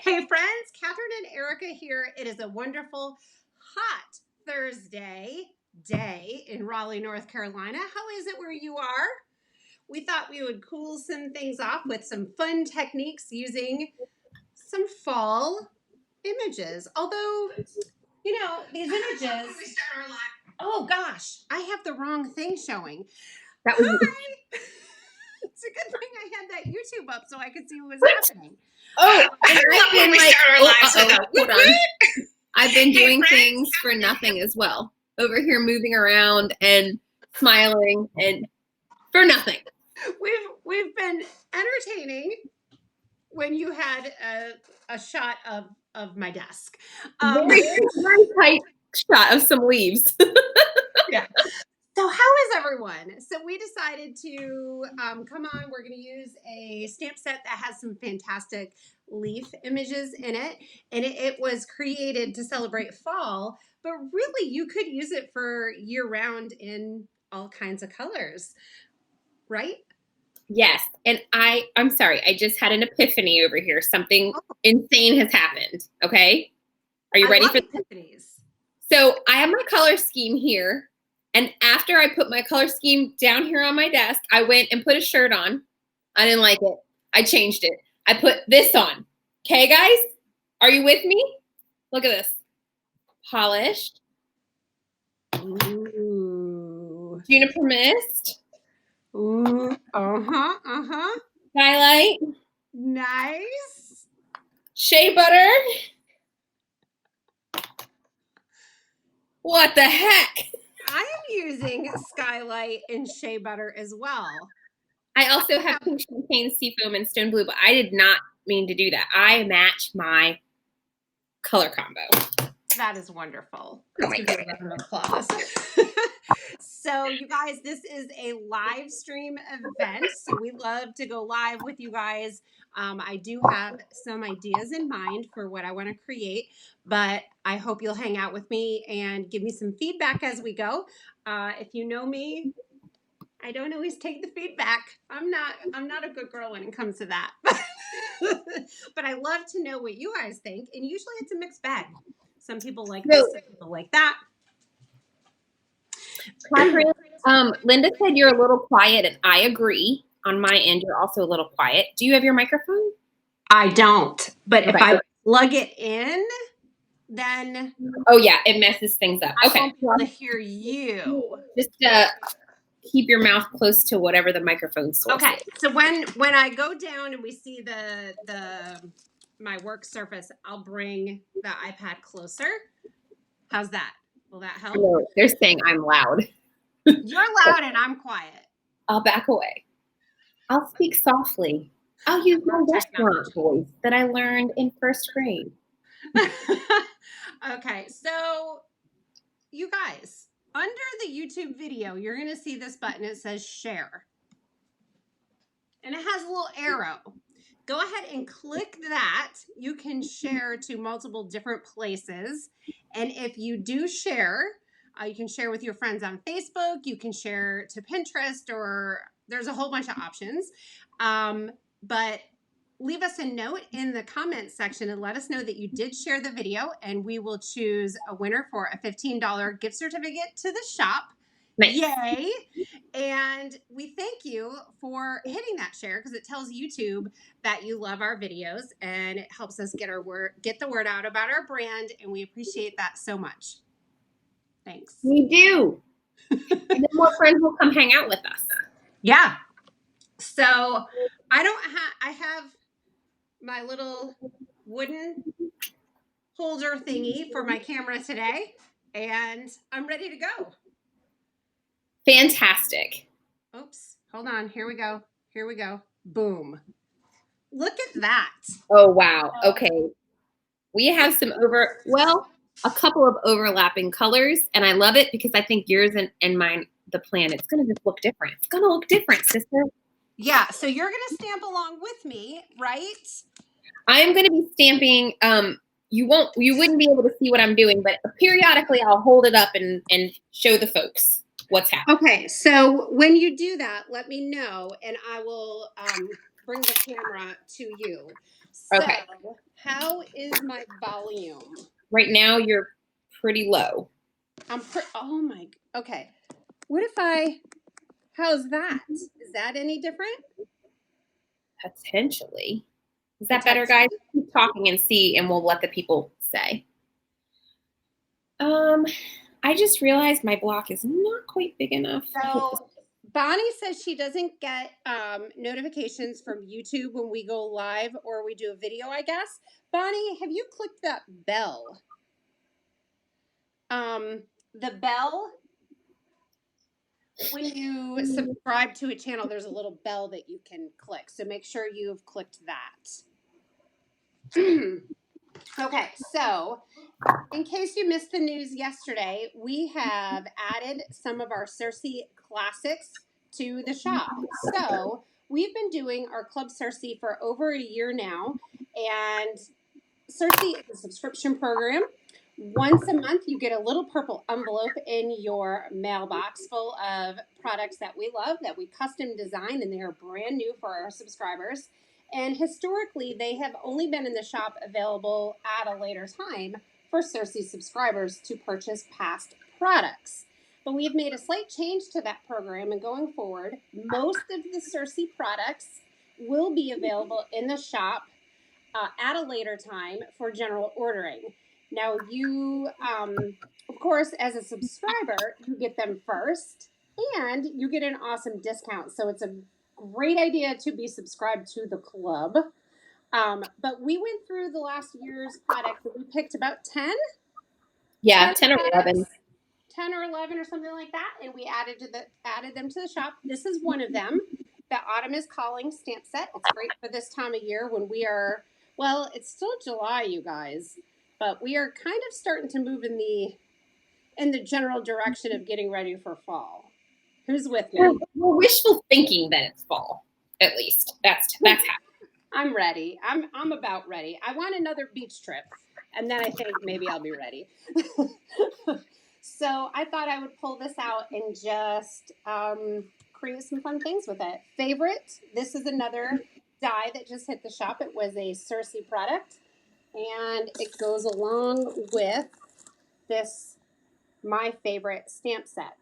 Hey friends, Catherine and Erica here. It is a wonderful, hot Thursday day in Raleigh, North Carolina. How is it where you are? We thought we would cool some things off with some fun techniques using some fall images. Although, you know, these images... Oh gosh, I have the wrong thing showing. That was Hi! It's a good thing I had that YouTube up so I could see what was happening. Oh, and I've been like, hold on. I've been doing things for nothing as well. Over here moving around and smiling and for nothing. We've been entertaining when you had a shot of my desk. Very tight shot of some leaves. Yeah. So how is everyone? So we decided to come on. We're going to use a stamp set that has some fantastic leaf images in it. And it was created to celebrate fall, but really you could use it for year round in all kinds of colors, right? Yes. And I'm sorry, I just had an epiphany over here. Something insane has happened. Okay. Are you ready for epiphanies? So I have my color scheme here. And after I put my color scheme down here on my desk, I went and put a shirt on. I didn't like it. I changed it. I put this on. Okay, guys? Are you with me? Look at this. Polished. Ooh. Juniper Mist. Ooh. Skylight. Nice. Shea Butter. What the heck? I am using Skylight and Shea Butter as well. I also have pink champagne, seafoam, and stone blue, but I did not mean to do that. I match my color combo. That is wonderful. Oh my God. Applause. So you guys, this is a live stream event. So we love to go live with you guys. I do have some ideas in mind for what I want to create, but I hope you'll hang out with me and give me some feedback as we go. If you know me, I don't always take the feedback. I'm not a good girl when it comes to that. But I love to know what you guys think, and usually it's a mixed bag. Some people like this, some people like that. Catherine, Linda said you're a little quiet, and I agree. On my end, you're also a little quiet. Do you have your microphone? I don't, but if I plug it in, then... Oh, yeah, it messes things up. I won't be able to hear you. Just keep your mouth close to whatever the microphone source is. So when I go down and we see my work surface, I'll bring the iPad closer. How's that? Will that help? No, they're saying I'm loud. You're loud and I'm quiet. I'll back away. I'll speak softly. I'll use my restaurant voice that I learned in first grade. Okay, so you guys, under the YouTube video, you're going to see this button. It says share. And it has a little arrow. Go ahead and click that. You can share to multiple different places. And if you do share, you can share with your friends on Facebook. You can share to Pinterest, or there's a whole bunch of options. But leave us a note in the comments section and let us know that you did share the video, and we will choose a winner for a $15 gift certificate to the shop. Nice. Yay. And we thank you for hitting that share, because it tells YouTube that you love our videos, and it helps us get the word out about our brand, and we appreciate that so much. Thanks. We do. And then more friends will come hang out with us. Yeah. So I have my little wooden holder thingy for my camera today, and I'm ready to go. Fantastic. Oops. Hold on. Here we go. Here we go. Boom. Look at that. Oh, wow. Okay. We have a couple of overlapping colors, and I love it because I think yours and mine, the plan, it's going to just look different. It's going to look different, sister. Yeah. So you're going to stamp along with me, right? I'm going to be stamping. You wouldn't be able to see what I'm doing, but periodically I'll hold it up and show the folks what's happening. Okay, so when you do that, let me know, and I will bring the camera to you. So, okay. How is my volume? Right now, you're pretty low. Oh my, okay. What if how's that? Is that any different? Potentially. Is that better, guys? Keep talking and see, and we'll let the people say. I just realized my block is not quite big enough. So Bonnie says she doesn't get notifications from YouTube when we go live or we do a video, I guess. Bonnie, have you clicked that bell? The bell, when you subscribe to a channel, there's a little bell that you can click. So make sure you've clicked that. Okay, so in case you missed the news yesterday, we have added some of our Cersei classics to the shop. So we've been doing our Club Cersei for over a year now, and Cersei is a subscription program. Once a month, you get a little purple envelope in your mailbox full of products that we love, that we custom design, and they are brand new for our subscribers. And historically, they have only been in the shop available at a later time for Cersei subscribers to purchase past products. But we've made a slight change to that program, and going forward, most of the Cersei products will be available in the shop at a later time for general ordering. Now, you, of course, as a subscriber, you get them first, and you get an awesome discount. So it's a great idea to be subscribed to the club. But we went through the last year's product, and we picked about 10. Yeah, 10 or 11. 10 or 11 or something like that, and we added them to the shop. This is one of them. The Autumn is Calling stamp set. It's great for this time of year when we are, well, it's still July, you guys, but we are kind of starting to move in the general direction of getting ready for fall. Who's with me? We're wishful thinking that it's fall, at least. That's happening. I'm ready. I'm about ready. I want another beach trip, and then I think maybe I'll be ready. So I thought I would pull this out and just create some fun things with it. Favorite, this is another die that just hit the shop. It was a Cersei product, and it goes along with this, my favorite stamp set.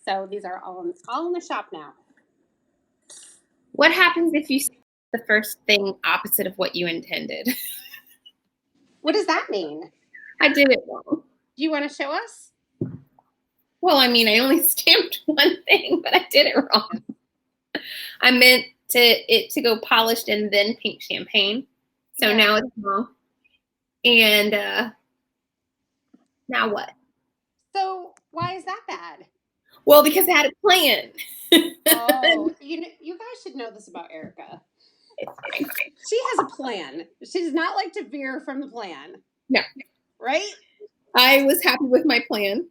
So these are all in the shop now. What happens if you say the first thing opposite of what you intended? What does that mean? I did it wrong. Do you want to show us? Well, I mean, I only stamped one thing, but I did it wrong. I meant it to go polished and then pink champagne. So now it's wrong. And now what? So why is that bad? Well, because I had a plan. Oh, you guys should know this about Erica. She has a plan. She does not like to veer from the plan. No. Right? I was happy with my plan.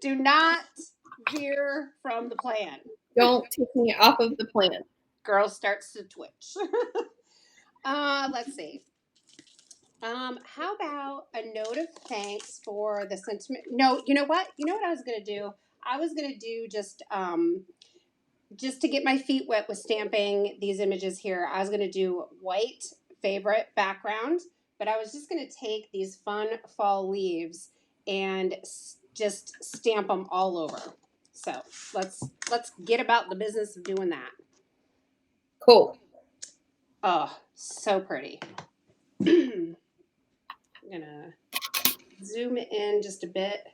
Do not veer from the plan. Don't take me off of the plan. Girl starts to twitch. Let's see. How about a note of thanks for the sentiment? No, you know what? You know what I was going to do? I was going to do just to get my feet wet with stamping these images here. I was going to do white favorite background, but I was just going to take these fun fall leaves and just stamp them all over. So let's get about the business of doing that. Cool. Oh, so pretty. I'm gonna zoom in just a bit.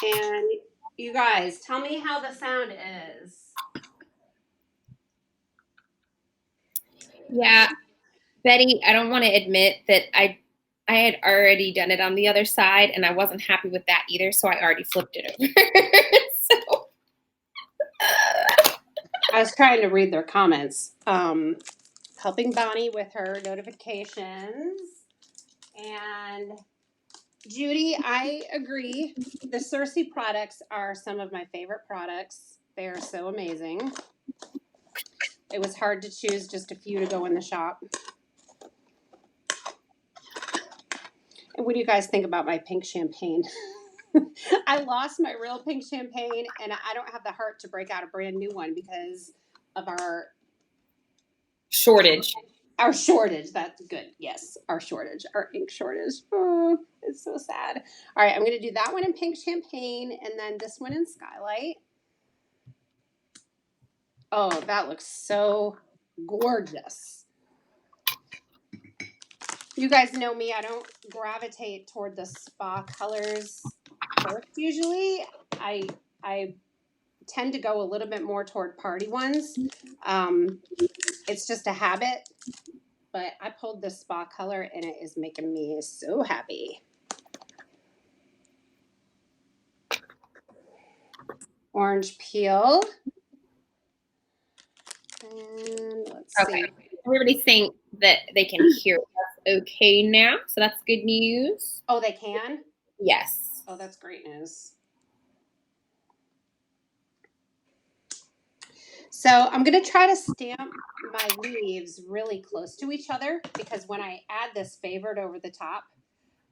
And you guys, tell me how the sound is. Yeah, Betty, I don't want to admit that I had already done it on the other side, and I wasn't happy with that either, so I already flipped it over. I was trying to read their comments. Helping Bonnie with her notifications. And Judy, I agree. The Cersei products are some of my favorite products. They are so amazing. It was hard to choose just a few to go in the shop. And what do you guys think about my pink champagne? I lost my real pink champagne, and I don't have the heart to break out a brand new one because of our shortage. Our shortage, that's good. Yes, our shortage, our ink shortage. Oh, it's so sad. All right, I'm going to do that one in pink champagne and then this one in Skylight. Oh, that looks so gorgeous. You guys know me, I don't gravitate toward the spa colors first usually. I tend to go a little bit more toward party ones. It's just a habit. But I pulled the spa color and it is making me so happy. Orange peel. And let's see. Everybody's saying that they can hear us okay now, so that's good news. Oh, they can? Yes. Oh, that's great news. So I'm going to try to stamp my leaves really close to each other because when I add this favored over the top,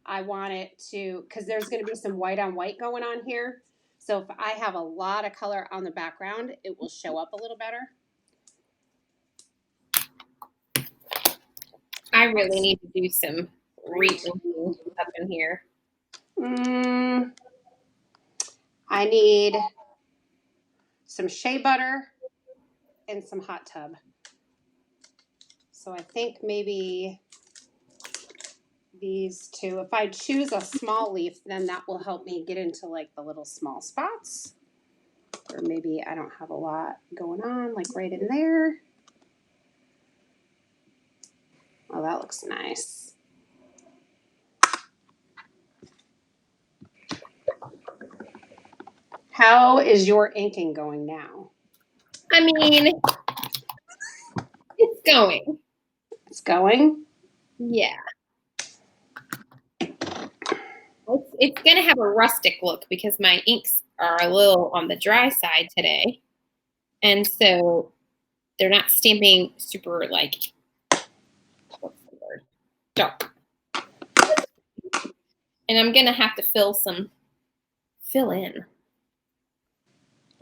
I want it to, because there's going to be some white on white going on here. So if I have a lot of color on the background, it will show up a little better. I really need to do some reading up in here. I need some shea butter and some hot tub. So I think maybe these two, if I choose a small leaf, then that will help me get into like the little small spots. Or maybe I don't have a lot going on, like right in there. Oh, that looks nice. How is your inking going now? I mean, it's going. It's going? Yeah. It's going to have a rustic look because my inks are a little on the dry side today. And so they're not stamping super like, what's the word? Dark. And I'm going to have to fill in.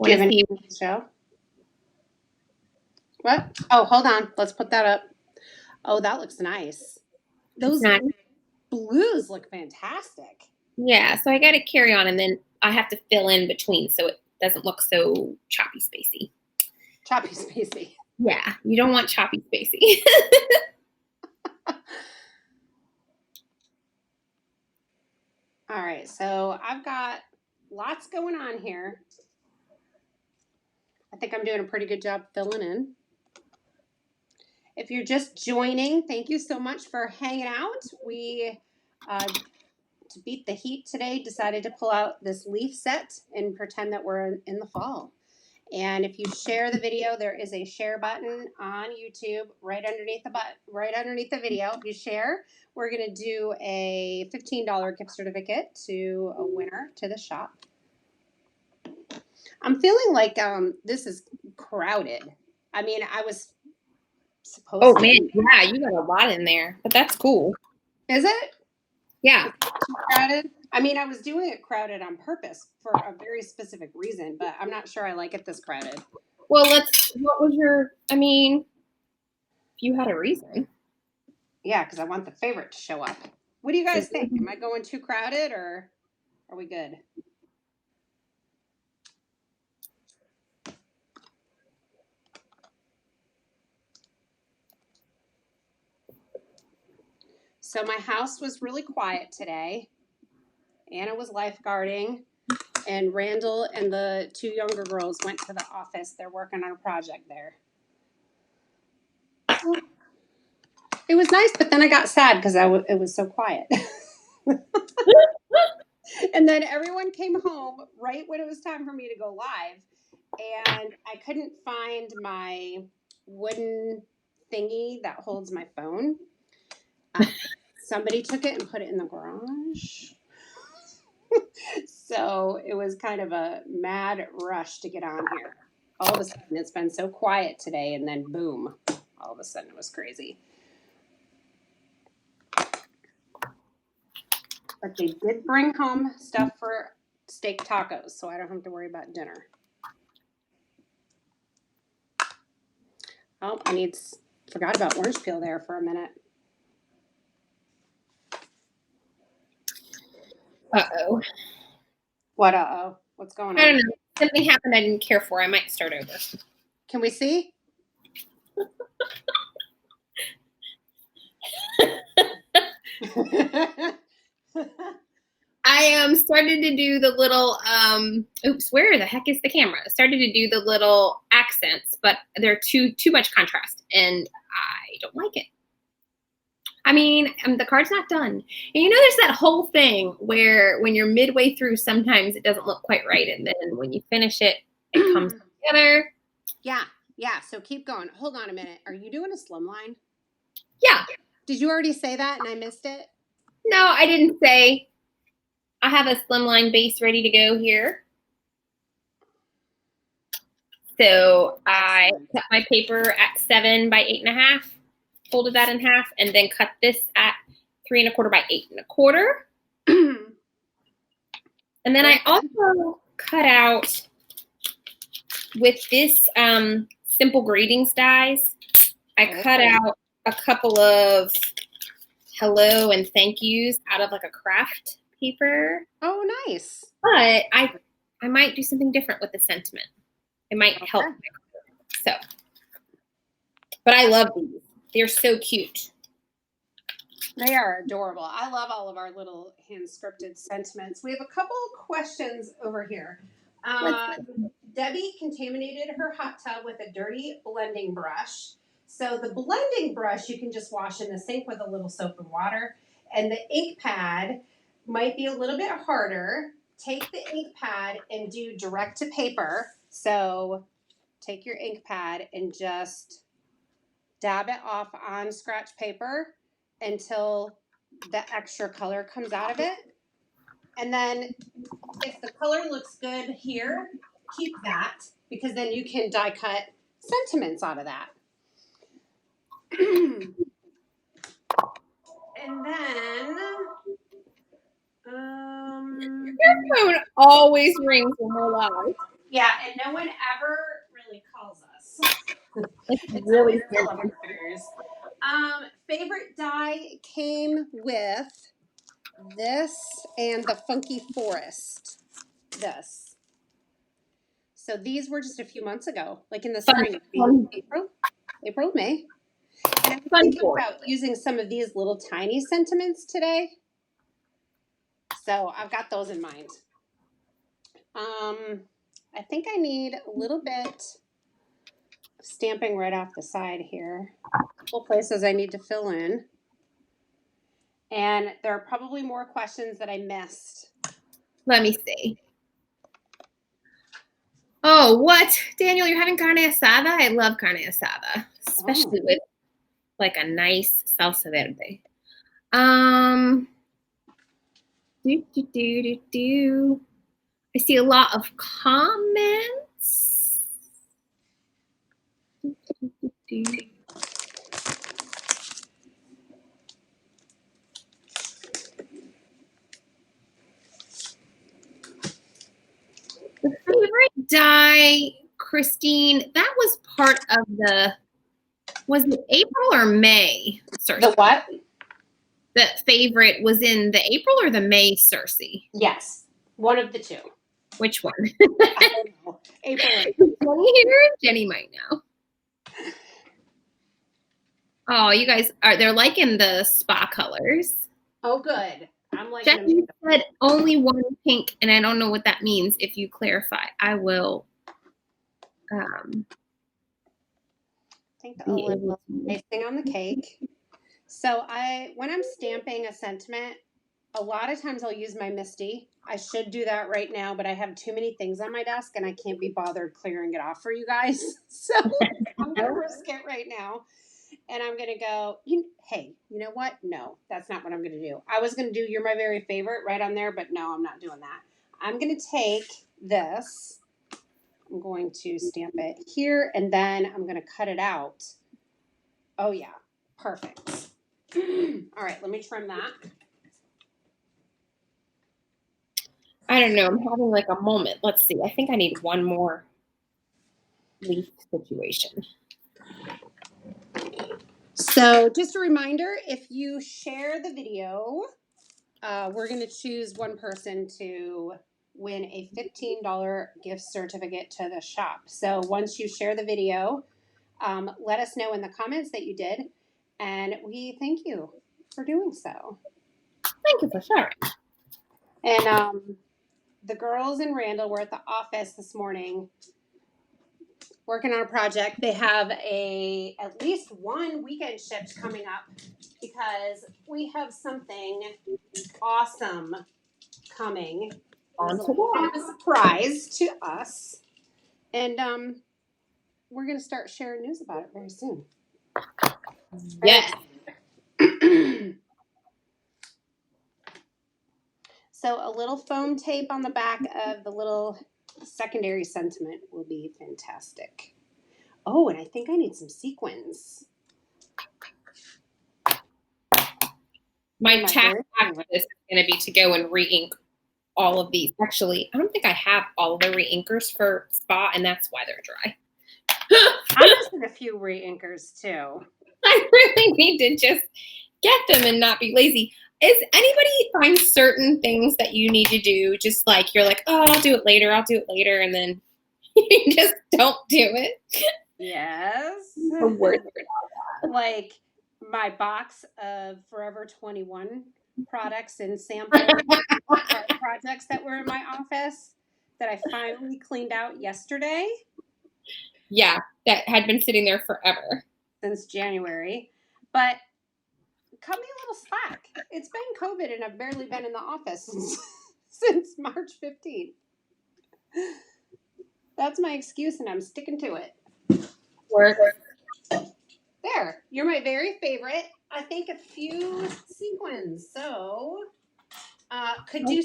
Do you have any show? What? Oh, hold on. Let's put that up. Oh, that looks nice. Those blues look fantastic. Yeah, so I got to carry on, and then I have to fill in between so it doesn't look so choppy spacey. Choppy spacey. Yeah, you don't want choppy spacey. All right, so I've got lots going on here. I think I'm doing a pretty good job filling in. If you're just joining, thank you so much for hanging out. We, to beat the heat today, decided to pull out this leaf set and pretend that we're in the fall. And if you share the video, there is a share button on YouTube right underneath the video. If you share, we're going to do a $15 gift certificate to a winner to the shop. I'm feeling like this is crowded. I mean, I was supposed to. Oh, man, yeah, you got a lot in there, but that's cool. Is it? Yeah. Too crowded? I mean, I was doing it crowded on purpose for a very specific reason, but I'm not sure I like it this crowded. Well, what was your, I mean, if you had a reason. Yeah, because I want the favorite to show up. What do you guys think? Am I going too crowded or are we good? So my house was really quiet today. Anna was lifeguarding, and Randall and the two younger girls went to the office. They're working on a project there. It was nice, but then I got sad because it was so quiet. And then everyone came home right when it was time for me to go live, and I couldn't find my wooden thingy that holds my phone. Somebody took it and put it in the garage. So it was kind of a mad rush to get on here. All of a sudden, it's been so quiet today, and then boom, all of a sudden it was crazy. But they did bring home stuff for steak tacos, so I don't have to worry about dinner. Oh, I need Forgot about orange peel there for a minute. Uh-oh. What uh-oh? What's going I don't on? know. Something happened I didn't care for. I might start over. Can we see? I started to do the little, oops, where the heck is the camera? I started to do the little accents, but they're too much contrast, and I don't like it. I mean, the card's not done. And you know, there's that whole thing where when you're midway through, sometimes it doesn't look quite right, and then when you finish it, it comes together. Yeah, so keep going. Hold on a minute. Are you doing a slimline? Yeah. Did you already say that and I missed it? No, I didn't say. I have a slimline base ready to go here. So I cut my paper at 7 by 8.5, folded that in half, and then cut this at 3 1/4 by 8 1/4. And then I also cut out with this simple greetings dies. I cut out a couple of hello and thank yous out of like a craft paper. Oh, nice. But I might do something different with the sentiment. It might help. So, but I love these. They're so cute. They are adorable. I love all of our little hand scripted sentiments. We have a couple questions over here. Debbie contaminated her hot tub with a dirty blending brush. So the blending brush you can just wash in the sink with a little soap and water. And the ink pad might be a little bit harder. Take the ink pad and do direct to paper. So take your ink pad and just dab it off on scratch paper until the extra color comes out of it. And then if the color looks good here, keep that, because then you can die cut sentiments out of that. And then your phone always rings when we're live. Yeah, and no one ever really calls us. It's really scary. Favorite die came with this and the Funky Forest. This. So these were just a few months ago, like in the spring, April, May. And I'm thinking about using some of these little tiny sentiments today. So I've got those in mind. I think I need a little bit of stamping right off the side here. A couple places I need to fill in. And there are probably more questions that I missed. Let me see. Oh, what? Daniel, you're having carne asada? I love carne asada, especially with like a nice salsa verde. I see a lot of comments. The favorite die, Christine, that was part of the, was it April or May? Cersei? The what? The favorite was in the April or the May Cersei? Yes, one of the two. Which one? I don't know. April. Jenny here? Jenny might know. Oh, you guys they're liking the spa colors. Oh, good. I'm like, Jackie said only one pink, and I don't know what that means. If you clarify, I will. I think the icing on the cake. So when I'm stamping a sentiment, a lot of times I'll use my Misty. I should do that right now, but I have too many things on my desk and I can't be bothered clearing it off for you guys. So I'm going to risk it right now. And I'm going to go, hey, you know what? No, that's not what I'm going to do. I was going to do You're My Very Favorite right on there, but no, I'm not doing that. I'm going to take this. I'm going to stamp it here, and then I'm going to cut it out. Oh, yeah. Perfect. All right, let me trim that. I don't know. I'm having like a moment. Let's see. I think I need one more leaf situation. So just a reminder, if you share the video, we're going to choose one person to win a $15 gift certificate to the shop. So once you share the video, let us know in the comments that you did, and we thank you for doing so. Thank you for sharing. And the girls in Randall were at the office this morning working on a project. They have at least one weekend shift coming up because we have something awesome coming. It's kind of a surprise to us. And we're going to start sharing news about it very soon. Yes. So a little foam tape on the back of the little secondary sentiment will be fantastic. Oh, and I think I need some sequins. My task after this is going to be to go and re-ink all of these. Actually, I don't think I have all of the re-inkers for Spa, and that's why they're dry. I'm missing a few re-inkers too. I really need to just get them and not be lazy. Is anybody find certain things that you need to do, just like you're like, oh, I'll do it later, and then you just don't do it? Yes. Like my box of Forever 21 products and sample projects that were in my office that I finally cleaned out yesterday. Yeah, that had been sitting there forever. Since January. But cut me a little slack. It's been COVID and I've barely been in the office since March 15th. That's my excuse and I'm sticking to it. Work. There, you're my very favorite. I think a few sequins. So, could you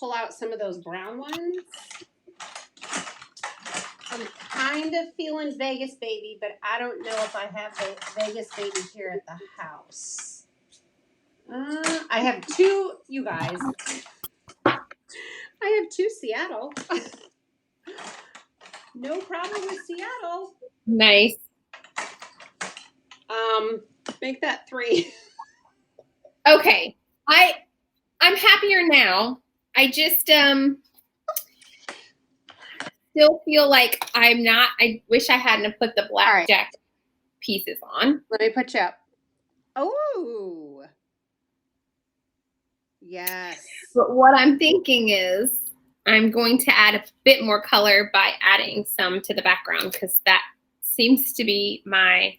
pull out some of those brown ones? I'm kind of feeling Vegas Baby, but I don't know if I have the Vegas Baby here at the house. I have two, you guys. I have two Seattle. No problem with Seattle. Nice. Make that 3. Okay. I'm happier now. I just still feel like I'm not. I wish I hadn't put the blackjack pieces on. Let me put you up. Oh. Yes. But what I'm thinking is I'm going to add a bit more color by adding some to the background because that seems to be my.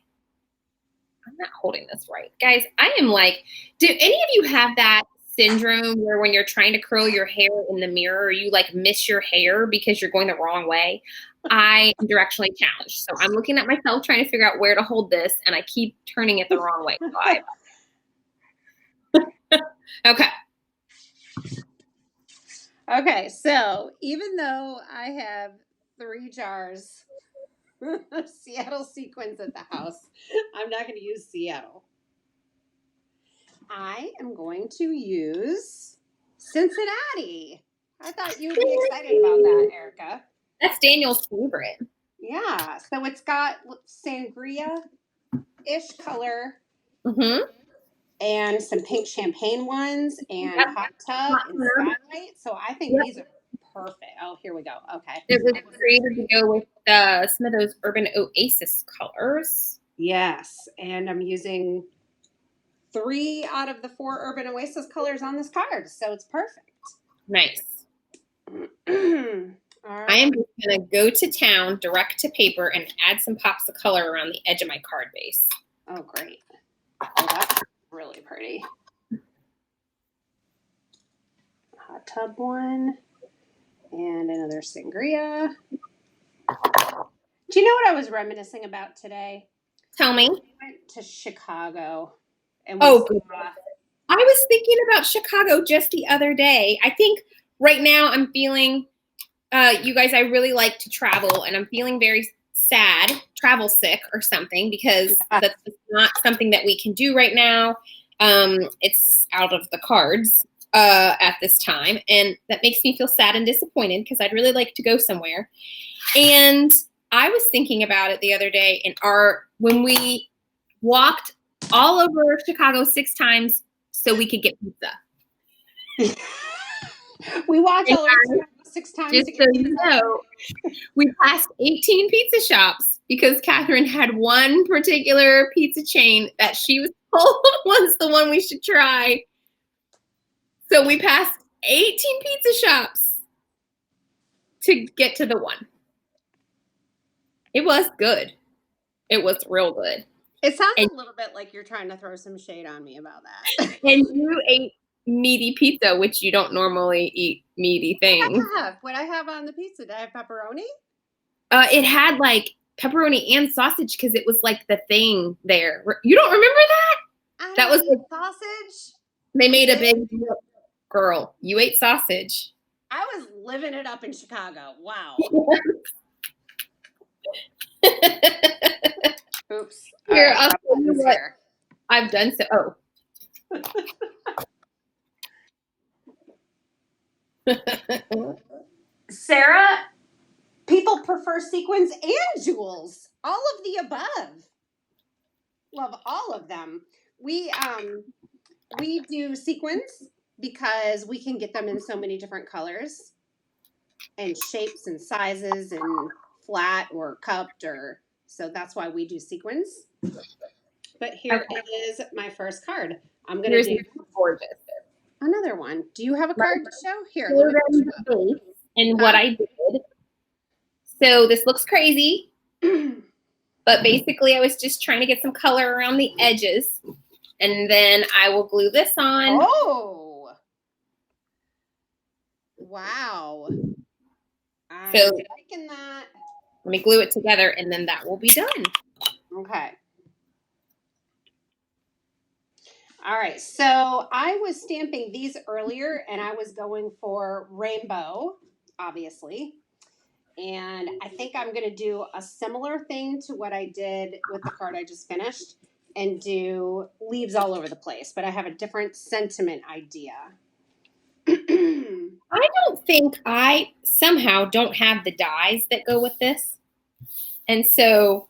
I'm not holding this right. Guys, I am like, do any of you have that syndrome where when you're trying to curl your hair in the mirror, you like miss your hair because you're going the wrong way? I am directionally challenged. So I'm looking at myself trying to figure out where to hold this and I keep turning it the wrong way. Okay. Okay, so even though I have 3 jars of Seattle sequins at the house, I'm not going to use Seattle. I am going to use Cincinnati. I thought you would be excited about that, Erica. That's Daniel's favorite. Yeah, so it's got sangria-ish color. Mm-hmm. And some pink champagne ones and hot tub and Skylight. So I think these are perfect. Oh, here we go. Okay. It was created to go with Smithow's Urban Oasis colors. Yes. And I'm using 3 out of the 4 Urban Oasis colors on this card. So it's perfect. Nice. All right. I am just going to go to town, direct to paper, and add some pops of color around the edge of my card base. Oh, great. Oh, that's really pretty. Hot tub one and another sangria. Do you know what I was reminiscing about today? Tell me. We went to Chicago and I was thinking about Chicago just the other day. I think right now I'm feeling, you guys, I really like to travel and I'm feeling very sad, travel sick or something, because that's not something that we can do right now. It's out of the cards at this time, and that makes me feel sad and disappointed because I'd really like to go somewhere. And I was thinking about it the other day, and when we walked all over Chicago 6 times so we could get pizza. We walked all over Chicago 6 times just to get so pizza. you know, we passed 18 pizza shops because Catherine had one particular pizza chain that she was told was the one we should try. So we passed 18 pizza shops to get to the one. It was good. It was real good. It sounds a little bit like you're trying to throw some shade on me about that. And you ate meaty pizza, which you don't normally eat meaty things. What I have on the pizza? Did I have pepperoni? It had like pepperoni and sausage because it was like the thing there. You don't remember that? That was like, sausage. They made a big deal. Girl, you ate sausage. I was living it up in Chicago. Wow. Oops. Here, I'll show you what I've done. So, Sarah, people prefer sequins and jewels. All of the above. Love all of them. We do sequins because we can get them in so many different colors and shapes and sizes and flat or cupped, or so that's why we do sequins. But here is my first card. I'm gonna do gorgeous. Another one. Do you have a card to show? Here, and what I did. So this looks crazy, but basically I was just trying to get some color around the edges, and then I will glue this on. Oh, wow! I'm liking that. Let me glue it together, and then that will be done. Okay. All right, so I was stamping these earlier, and I was going for rainbow, obviously. And I think I'm going to do a similar thing to what I did with the card I just finished and do leaves all over the place. But I have a different sentiment idea. I don't think I somehow don't have the dies that go with this. And so...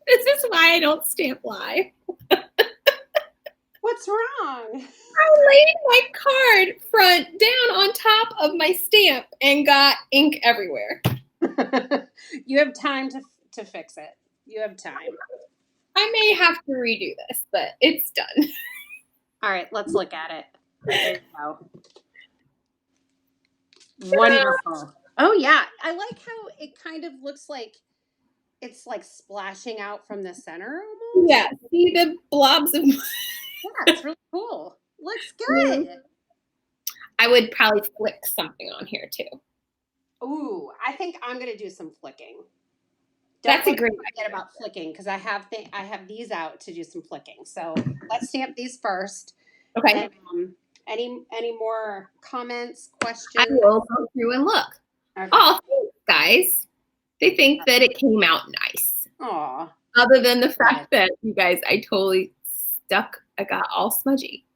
This is why I don't stamp live. What's wrong? I laid my card front down on top of my stamp and got ink everywhere. You have time to fix it. You have time. I may have to redo this, but it's done. All right, let's look at it. There you go. Wonderful. Oh, yeah. I like how it kind of looks like it's like splashing out from the center almost. Yeah, see the blobs of... Yeah, it's really cool. Looks good. I would probably flick something on here too. Ooh, I think I'm going to do some flicking. That's a great idea about flicking because I have these out to do some flicking. So let's stamp these first. Okay. And, any more comments, questions? I will go through and look. Okay. Oh, thanks, guys. They think that it came out nice. Aw. Other than the fact that, you guys, I totally stuck. I got all smudgy.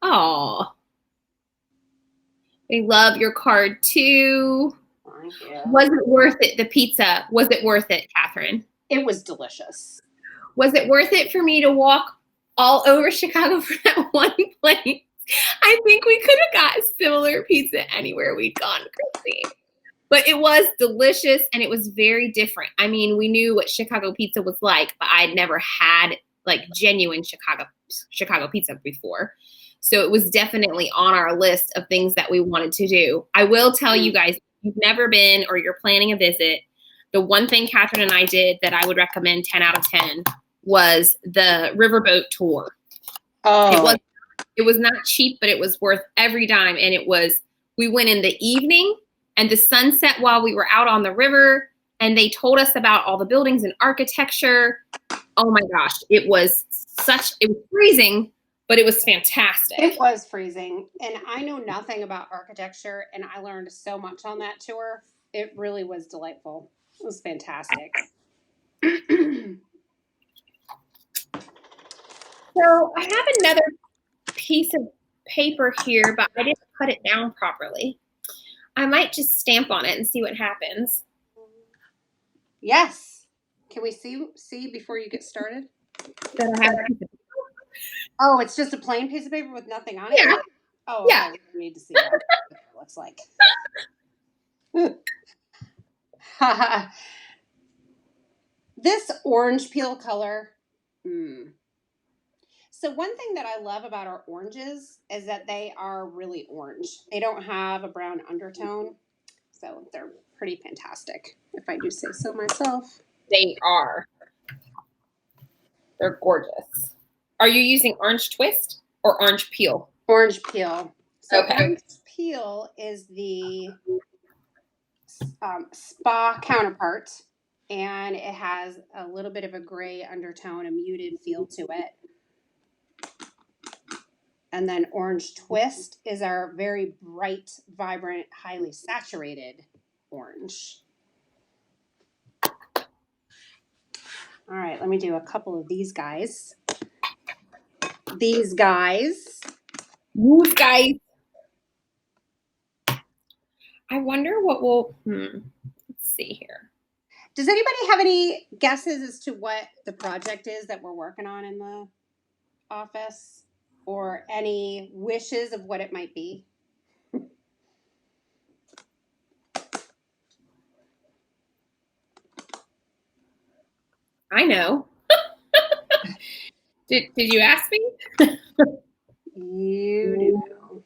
Aw. They love your card too. Thank you. Was it worth it, the pizza? Was it worth it, Catherine? It was delicious. Was it worth it for me to walk all over Chicago for that one place? I think we could have got similar pizza anywhere we'd gone, Chrissy. But it was delicious, and it was very different. I mean, we knew what Chicago pizza was like, but I'd never had like genuine Chicago pizza before. So it was definitely on our list of things that we wanted to do. I will tell you guys, if you've never been or you're planning a visit, the one thing Catherine and I did that I would recommend 10 out of 10 was the riverboat tour. Oh. It was not cheap, but it was worth every dime. And we went in the evening and the sunset while we were out on the river, and they told us about all the buildings and architecture. Oh my gosh, it was freezing, but it was fantastic. It was freezing, and I know nothing about architecture, and I learned so much on that tour. It really was delightful. It was fantastic. So I have another piece of paper here, but I didn't cut it down properly. I might just stamp on it and see what happens. Yes. Can we see before you get started? That I have a piece of- Oh, it's just a plain piece of paper with nothing on it? Yeah. Oh, okay. Yeah. We need to see what it looks like. This orange peel color. So one thing that I love about our oranges is that they are really orange. They don't have a brown undertone. So they're pretty fantastic, if I do say so myself. They are. They're gorgeous. Are you using orange twist or orange peel? Orange peel. So Okay. orange peel is the spa counterpart, and it has a little bit of a gray undertone, a muted feel to it. And then orange twist is our very bright, vibrant, highly saturated orange. All right, let me do a couple of these guys. These guys. Mousse, guys. I wonder what we'll, let's see here. Does anybody have any guesses as to what the project is that we're working on in the office? Or any wishes of what it might be? I know. Did you ask me? You do.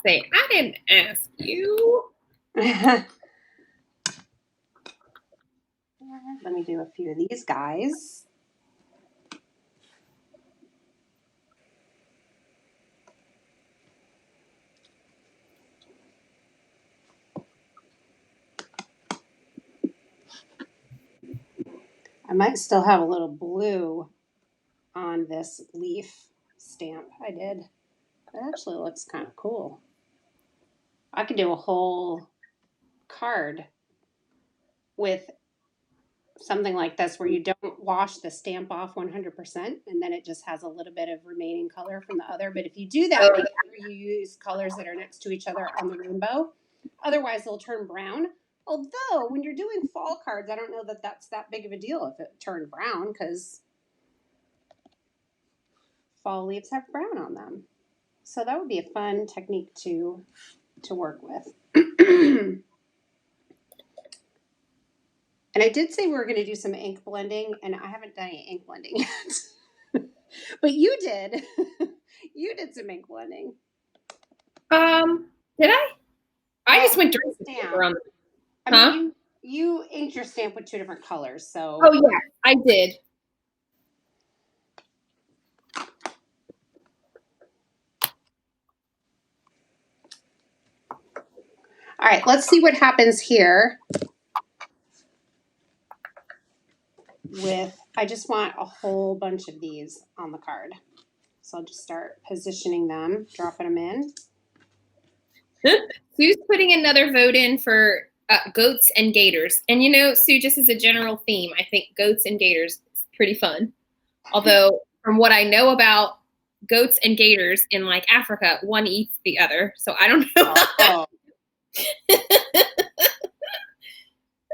Say, I didn't ask you. Let me do a few of these guys. I might still have a little blue on this leaf stamp. I did. It actually looks kind of cool. I could do a whole card with something like this where you don't wash the stamp off 100% and then it just has a little bit of remaining color from the other. But if you do that, make sure you use colors that are next to each other on the rainbow. Otherwise, they'll turn brown. Although, when you're doing fall cards, I don't know that that's that big of a deal if it turned brown because fall leaves have brown on them. So that would be a fun technique to work with. And I did say we were going to do some ink blending, and I haven't done any ink blending yet. But you did. You did some ink blending. Did I? I just went direct stamp. I mean, you inked your stamp with 2 different colors, so. Oh yeah, I did. All right, let's see what happens here. I just want a whole bunch of these on the card. So I'll just start positioning them, dropping them in. Sue's putting another vote in for goats and gators. And you know, Sue, just as a general theme, I think goats and gators is pretty fun. Although from what I know about goats and gators in like Africa, one eats the other. So I don't know. I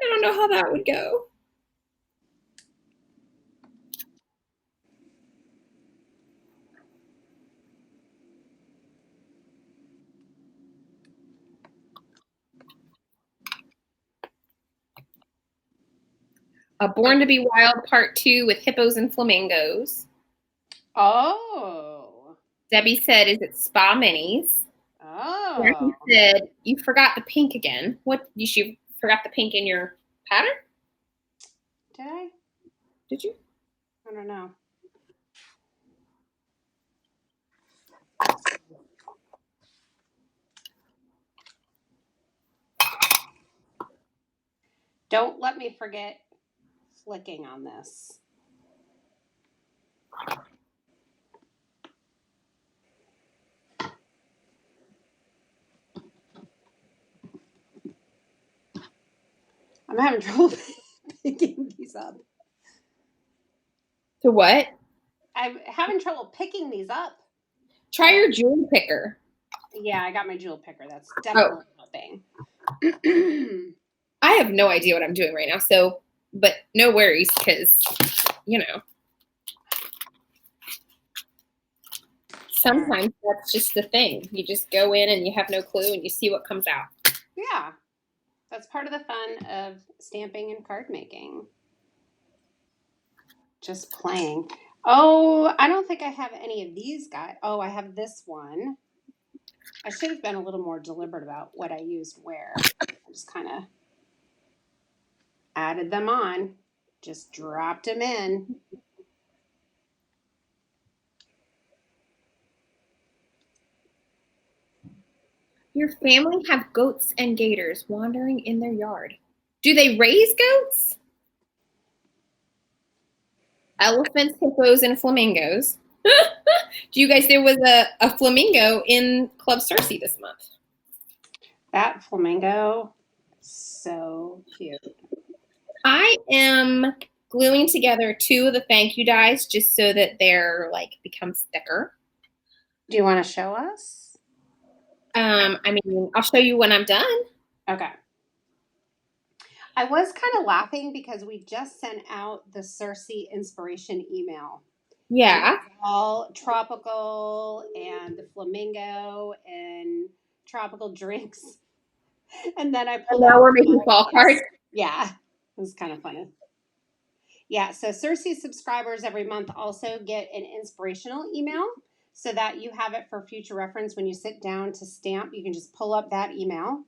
don't know how that would go. Born to be Wild Part 2 with hippos and flamingos. Oh. Debbie said, is it Spa Minis? Oh. Jackie said, you forgot the pink again. What? You forgot the pink in your pattern? Did I? Did you? I don't know. Don't let me forget flicking on this. I'm having trouble picking these up. To what? I'm having trouble picking these up. Try your jewel picker. Yeah, I got my jewel picker. That's definitely helping. I have no idea what I'm doing right now. So, but no worries, because, you know, sometimes that's just the thing. You just go in and you have no clue and you see what comes out. Yeah. That's part of the fun of stamping and card making. Just playing. Oh, I don't think I have any of these guys. Oh, I have this one. I should have been a little more deliberate about what I used where. I just kind of added them on. Just dropped them in. Your family have goats and gators wandering in their yard. Do they raise goats? Elephants, hippos, and flamingos. Do you guys, there was a flamingo in Club Cersei this month. That flamingo, so cute. I am gluing together 2 of the thank you dies just so that they're like become thicker. Do you want to show us? I mean, I'll show you when I'm done. Okay. I was kind of laughing because we just sent out the Cersei inspiration email. Yeah. All tropical and the flamingo and tropical drinks. And then I pulled now we're making fall cards. Yeah, it was kind of funny. Yeah, so Cersei subscribers every month also get an inspirational email so that you have it for future reference when you sit down to stamp. You can just pull up that email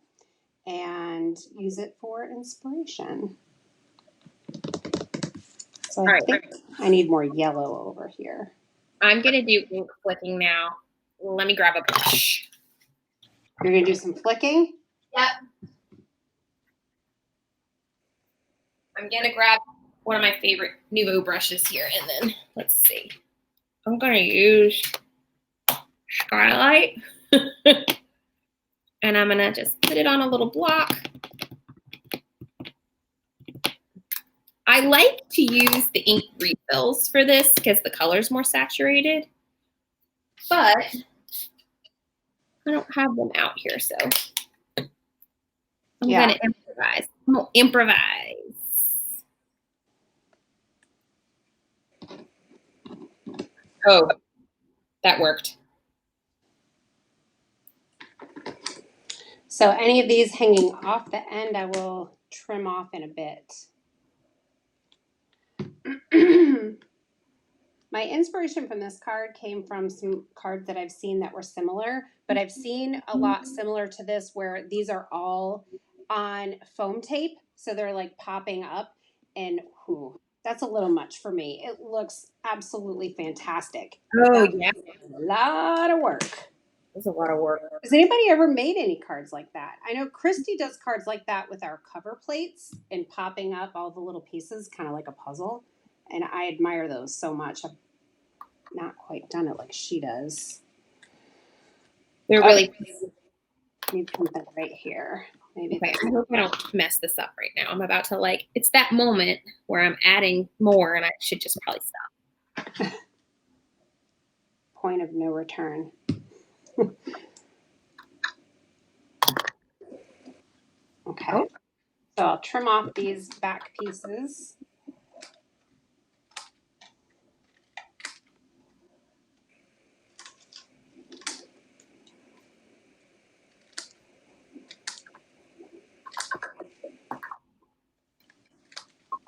and use it for inspiration. So I think I need more yellow over here. I'm going to do ink flicking now. Let me grab a brush. You're going to do some flicking? Yep. I'm going to grab one of my favorite Nuvo brushes here, and then let's see. I'm going to use Skylight, and I'm going to just put it on a little block. I like to use the ink refills for this because the color's more saturated, but I don't have them out here, so I'm going to improvise. I'm going to improvise. Oh, that worked. So any of these hanging off the end, I will trim off in a bit. My inspiration from this card came from some cards that I've seen that were similar, but I've seen a lot similar to this where these are all on foam tape. So they're like popping up, and whew, that's a little much for me. It looks absolutely fantastic. Oh, yeah. A lot of work. That's a lot of work. Has anybody ever made any cards like that? I know Christy does cards like that with our cover plates and popping up all the little pieces, kind of like a puzzle. And I admire those so much. I've not quite done it like she does. They're really need something right here. Maybe. Okay, I hope I don't mess this up right now. I'm about to it's that moment where I'm adding more and I should just probably stop. Point of no return. Okay. Oh. So I'll trim off these back pieces.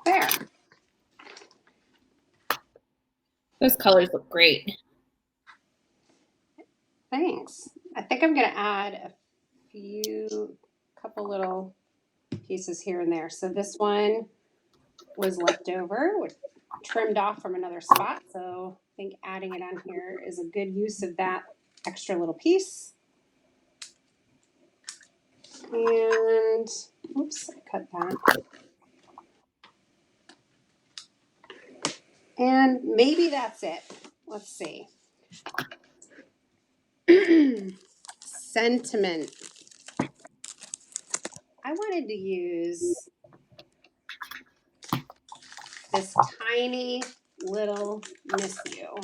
There. Those colors look great. Thanks. I think I'm going to add couple little pieces here and there. So this one was left over, trimmed off from another spot. So I think adding it on here is a good use of that extra little piece. And, oops, I cut that. And maybe that's it. Let's see. Sentiment. I wanted to use this tiny little Miss You.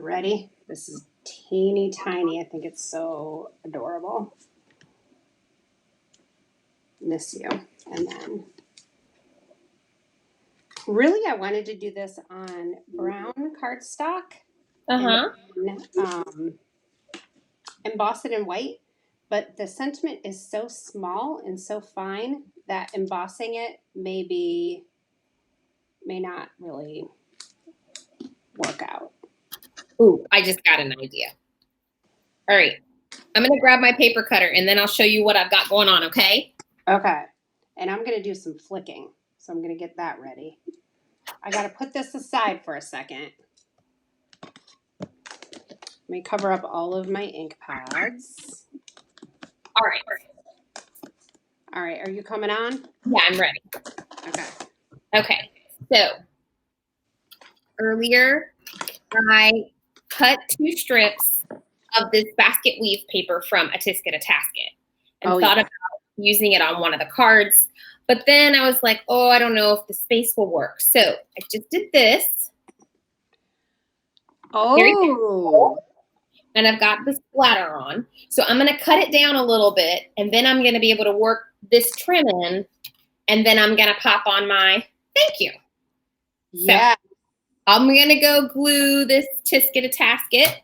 ready? This is teeny tiny. I think it's so adorable. Miss you. And then, really, I wanted to do this on brown cardstock. Uh-huh. And emboss it in white. But the sentiment is so small and so fine that embossing it may not really work out. Ooh, I just got an idea. All right. I'm going to grab my paper cutter and then I'll show you what I've got going on, okay? Okay. And I'm going to do some flicking. So I'm going to get that ready. I got to put this aside for a second. Let me cover up all of my ink pads. All right. All right. Are you coming on? Yeah, I'm ready. Okay. Okay. So earlier I cut 2 strips of this basket weave paper from A Tisket a Tasket and thought about using it on one of the cards. But then I was like, oh, I don't know if the space will work. So I just did this. Oh. And I've got the splatter on. So I'm going to cut it down a little bit, and then I'm going to be able to work this trim in, and then I'm going to pop on my thank you. Yeah. So I'm going to go glue this Tisket a Tasket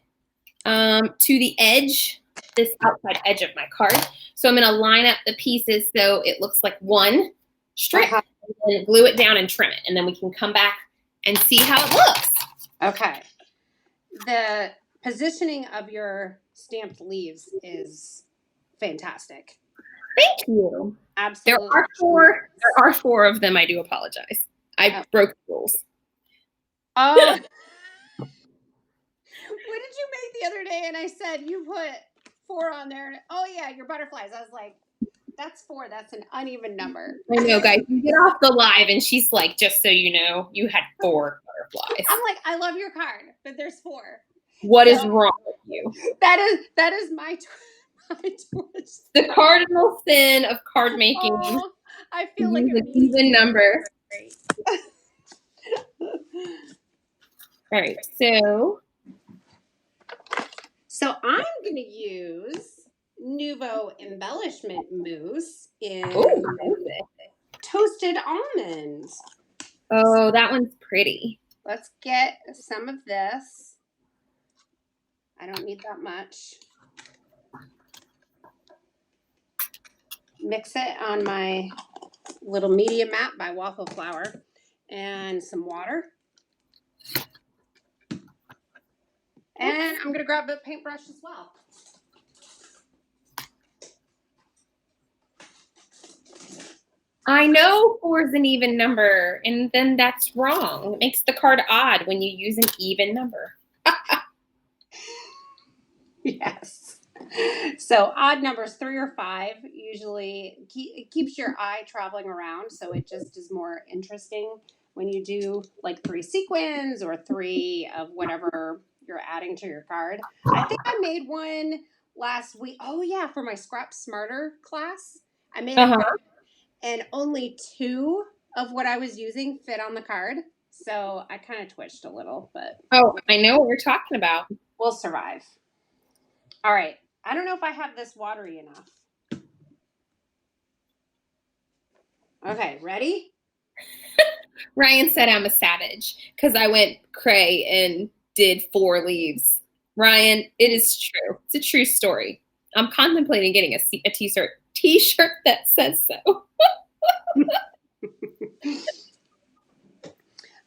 to the edge, this outside edge of my card. So I'm going to line up the pieces so it looks like one strip, and glue it down and trim it. And then we can come back and see how it looks. Okay. The positioning of your stamped leaves is fantastic. Thank you. Absolutely. There are 4 of them. I do apologize. I broke the rules. Oh. What did you make the other day? And I said, you put 4 on there. Oh, yeah, your butterflies. I was like, that's 4. That's an uneven number. I know, guys. You get off the live, and she's like, just so you know, you had 4 butterflies. I'm like, I love your card, but there's 4. What is wrong with you? That is my twist. The cardinal sin of card making. Oh, I feel like an even number. All right, so I'm going to use Nuvo Embellishment Mousse in Toasted Almonds. Oh, that one's pretty. Let's get some of this. I don't need that much. Mix it on my little media mat by Waffle Flour and some water. And I'm going to grab a paintbrush as well. I know 4 is an even number, and then that's wrong. It makes the card odd when you use an even number. Yes. So odd numbers, 3 or 5, usually it keeps your eye traveling around, so it just is more interesting when you do like 3 sequins or 3 of whatever you're adding to your card. I think I made one last week. Oh yeah, for my Scrap Smarter class. I made it, and only 2 of what I was using fit on the card. So I kind of twitched a little, but oh, I know what we're talking about. We'll survive. All right. I don't know if I have this watery enough. Okay, ready? Ryan said I'm a savage because I went cray and did 4 leaves. Ryan, it is true. It's a true story. I'm contemplating getting a t-shirt that says so.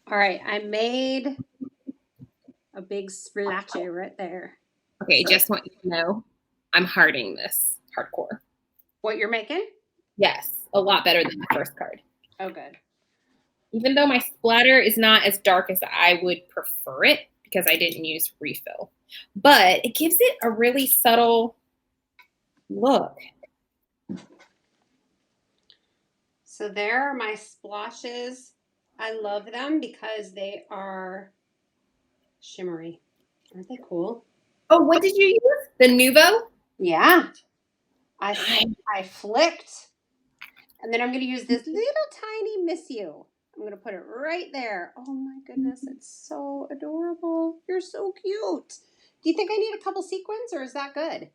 All right, I made a big splatter right there. Okay, just want you to know, I'm hearting this hardcore. What you're making? Yes, a lot better than the first card. Oh, good. Even though my splatter is not as dark as I would prefer it because I didn't use refill, but it gives it a really subtle look. So there are my splotches. I love them because they are shimmery. Aren't they cool? Oh, what did you use? The Nuvo? Yeah. I flicked. And then I'm going to use this little tiny Miss You. I'm going to put it right there. Oh my goodness, it's so adorable. You're so cute. Do you think I need a couple sequins or is that good?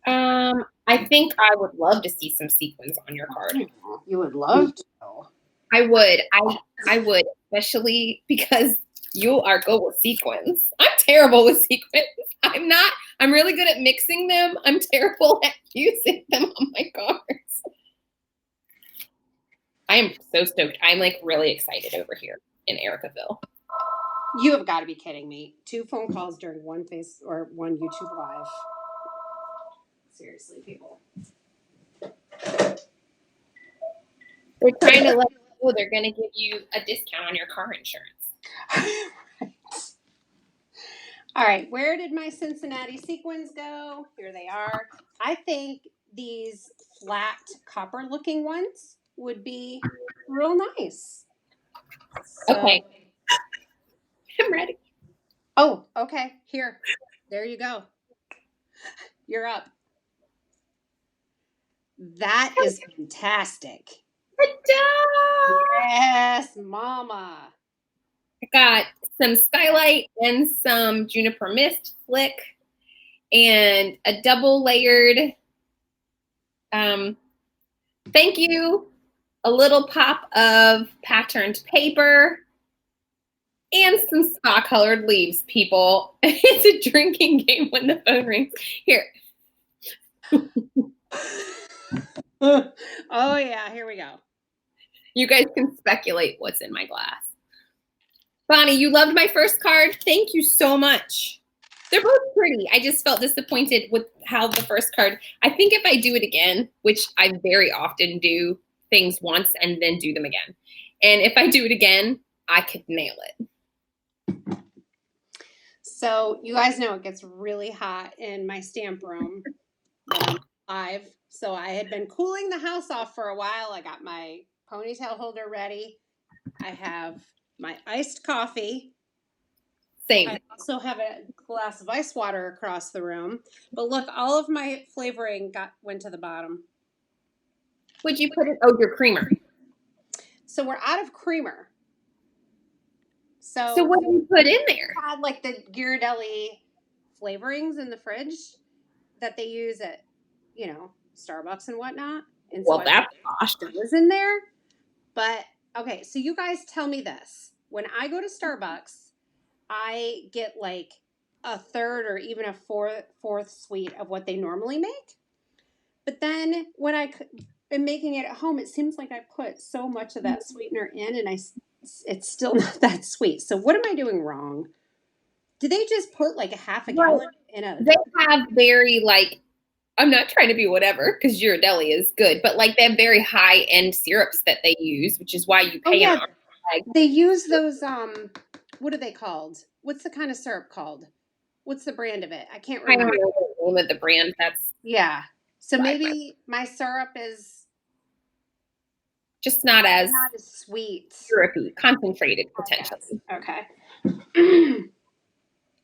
I think I would love to see some sequins on your card. You would love to. I would. I would, especially because you are good with sequins. I'm terrible with sequins. I'm not. I'm really good at mixing them. I'm terrible at using them on my cards. I am so stoked. I'm like really excited over here in Ericaville. You have got to be kidding me. 2 phone calls during one YouTube live. Seriously, people. They're trying to let you know they're going to give you a discount on your car insurance. Right. All right, where did my Cincinnati sequins go? Here they are. I think these flat copper looking ones would be real nice. So, okay. I'm ready. Oh, okay. Here. There you go. You're up. That is fantastic. Yes, mama. I got some Skylight and some Juniper Mist Flick and a double layered thank you, a little pop of patterned paper, and some spa colored leaves, people. It's a drinking game when the phone rings. Here. Oh, yeah, here we go. You guys can speculate what's in my glass. Bonnie, you loved my first card. Thank you so much. They're both pretty. I just felt disappointed with how the first card, I think if I do it again, which I very often do things once and then do them again. And if I do it again, I could nail it. So you guys know it gets really hot in my stamp room when I'm live. So I had been cooling the house off for a while. I got my ponytail holder ready. I have my iced coffee. Same. I also have a glass of ice water across the room. But look, all of my flavoring went to the bottom. Would you put it? Oh, your creamer. So we're out of creamer. So what do you put in there? I had like the Ghirardelli flavorings in the fridge that they use at, you know, Starbucks and whatnot. And well, so that's gosh. was in there. But okay, so you guys tell me this. When I go to Starbucks, I get like a third or even a fourth sweet of what they normally make. But then when I am making it at home, it seems like I put so much of that sweetener in and it's still not that sweet. So what am I doing wrong? Do they just put like a half a gallon in a... They have very like, I'm not trying to be whatever because Ghirardelli is good, but like they have very high end syrups that they use, which is why you pay an arm. They use those, what are they called? What's the kind of syrup called? What's the brand of it? I can't remember. I don't know the name of the brand. That's yeah. So maybe my syrup is just not as sweet. Syrupy, concentrated potentially. Okay.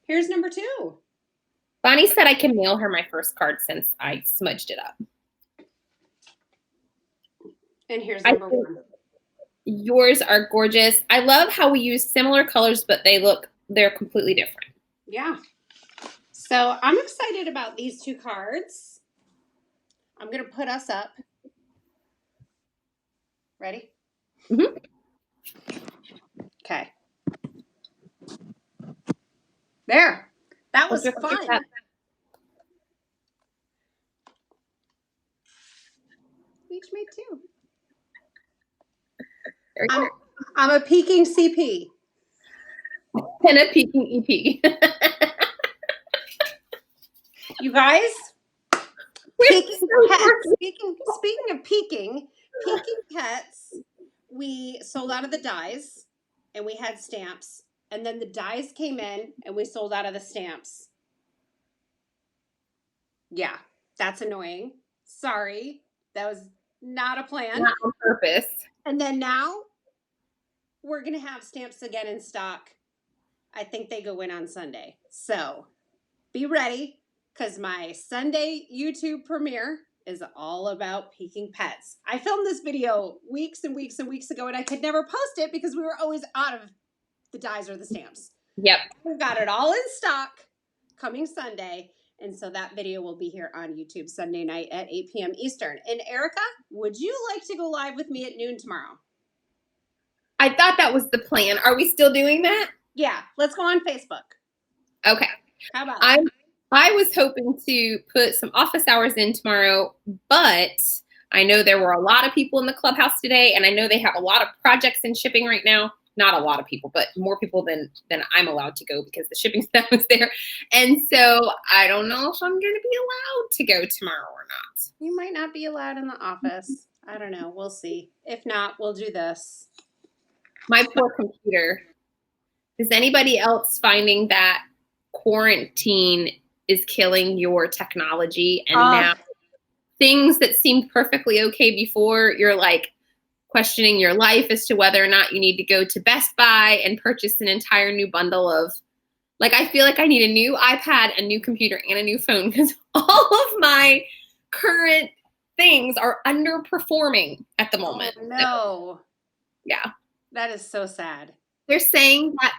Here's number 2. Bonnie said I can mail her my first card since I smudged it up. And here's number 1. Yours are gorgeous. I love how we use similar colors, but they're completely different. Yeah. So I'm excited about these 2 cards. I'm going to put us up. Ready? Mm-hmm. Okay. There. That was fun. We each made 2. I'm a peeking CP. And a peeking EP. You guys, speaking of peeking pets, we sold out of the dies and we had stamps. And then the dies came in and we sold out of the stamps. Yeah, that's annoying. Sorry. That was not a plan. Not on purpose. And then now we're going to have stamps again in stock. I think they go in on Sunday. So be ready because my Sunday YouTube premiere is all about peeking pets. I filmed this video weeks and weeks and weeks ago, and I could never post it because we were always out of the dies or the stamps. Yep. We've got it all in stock coming Sunday. And so that video will be here on YouTube Sunday night at 8 p.m. Eastern. And Erica, would you like to go live with me at noon tomorrow? I thought that was the plan. Are we still doing that? Yeah, let's go on Facebook. Okay. How about that? I was hoping to put some office hours in tomorrow, but I know there were a lot of people in the clubhouse today, and I know they have a lot of projects in shipping right now. Not a lot of people, but more people than I'm allowed to go because the shipping staff is there. And so I don't know if I'm going to be allowed to go tomorrow or not. You might not be allowed in the office. I don't know. We'll see. If not, we'll do this. My poor computer. Is anybody else finding that quarantine is killing your technology? And now things that seemed perfectly okay before, you're like questioning your life as to whether or not you need to go to Best Buy and purchase an entire new bundle of, like, I feel like I need a new iPad, a new computer, and a new phone because all of my current things are underperforming at the moment. Oh, no. So, yeah. That is so sad. They're saying that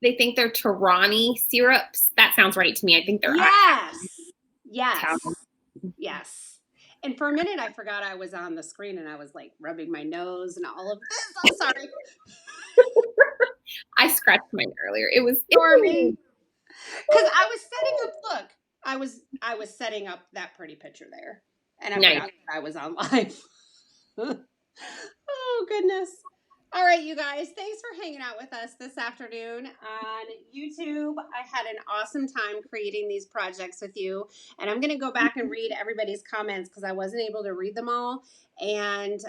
they think they're Tarani syrups. That sounds right to me. I think they're Yes. And for a minute, I forgot I was on the screen and I was like rubbing my nose and all of this. I'm sorry. I scratched mine earlier. It was stormy. Because I was setting up. Look, I was setting up that pretty picture there, and I forgot that I was on live. Oh goodness. All right, you guys, thanks for hanging out with us this afternoon on YouTube. I had an awesome time creating these projects with you, and I'm going to go back and read everybody's comments because I wasn't able to read them all. And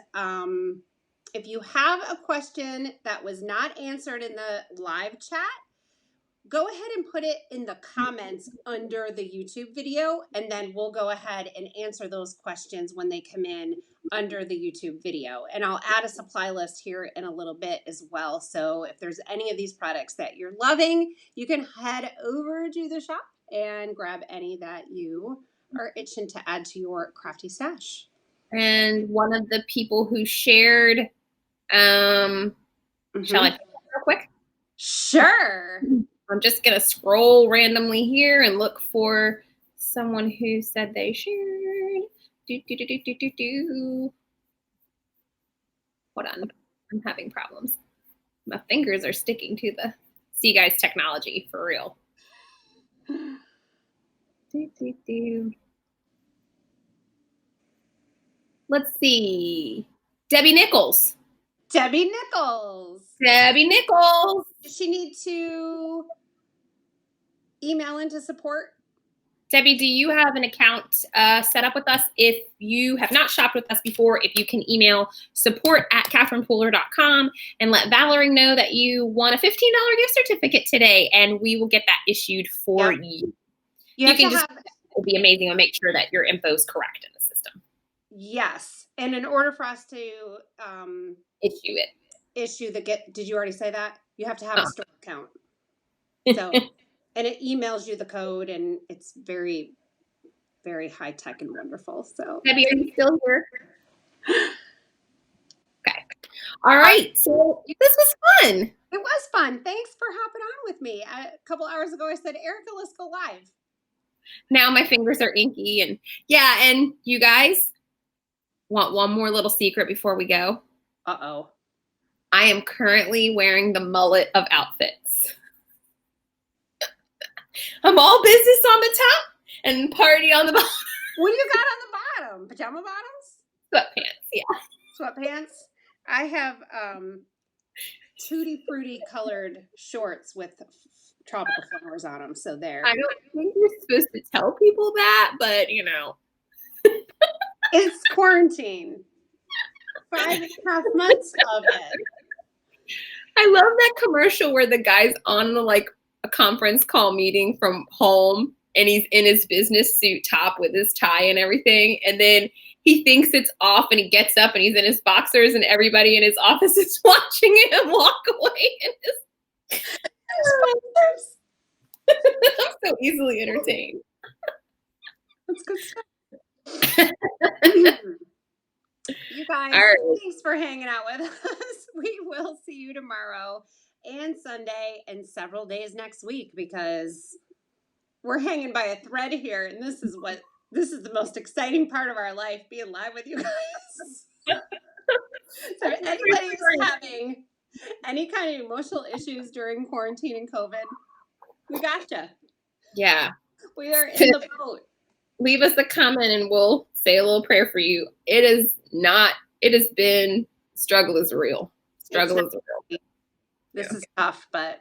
if you have a question that was not answered in the live chat, go ahead and put it in the comments under the YouTube video, and then we'll go ahead and answer those questions when they come in under the YouTube video. And I'll add a supply list here in a little bit as well. So if there's any of these products that you're loving, you can head over to the shop and grab any that you are itching to add to your crafty stash. And one of the people who shared, shall I real quick? Sure. I'm just going to scroll randomly here and look for someone who said they shared. Hold on. I'm having problems. My fingers are sticking to the See Guys technology for real. Let's see. Debbie Nichols. Debbie Nichols. Debbie Nichols. Does she need to email into support? Debbie, do you have an account set up with us? If you have not shopped with us before, if you can email support@catherinepooler.com and let Valerie know that you want a $15 gift certificate today, and we will get that issued for you. You can just, it would be amazing. We'll make sure that your info is correct in the system. Yes. And in order for us to issue the gift, did you already say that? You have to have a store account. So, and it emails you the code, and it's very, very high tech and wonderful. So, Debbie, are you still here? Okay. All right. So this was fun. It was fun. Thanks for hopping on with me. A couple hours ago, I said, Erica, let's go live. Now my fingers are inky, and yeah. And you guys want one more little secret before we go? Uh-oh. I am currently wearing the mullet of outfits. I'm all business on the top and party on the bottom. What do you got on the bottom? Pajama bottoms? Sweatpants, yeah. Sweatpants. I have tutti frutti colored shorts with tropical flowers on them. So there. I don't think you're supposed to tell people that, but you know. It's quarantine. 5.5 months of it. I love that commercial where the guy's on the like a conference call meeting from home and he's in his business suit top with his tie and everything. And then he thinks it's off and he gets up and he's in his boxers and everybody in his office is watching him walk away in his I'm so easily entertained. That's good stuff. You guys, All right. thanks for hanging out with us. We will see you tomorrow and Sunday and several days next week because we're hanging by a thread here, and this is the most exciting part of our life, being live with you guys. So if anybody is having any kind of emotional issues during quarantine and COVID, we gotcha. Yeah. We are in the boat. Leave us a comment and we'll say a little prayer for you. It has been, struggle is real. Struggle is real. This is tough, but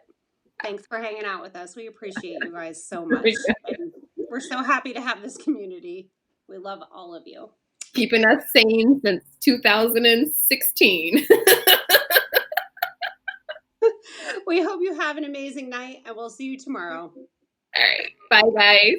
thanks for hanging out with us. We appreciate you guys so much. And we're so happy to have this community. We love all of you. Keeping us sane since 2016. We hope you have an amazing night, and we'll see you tomorrow. All right. Bye, guys.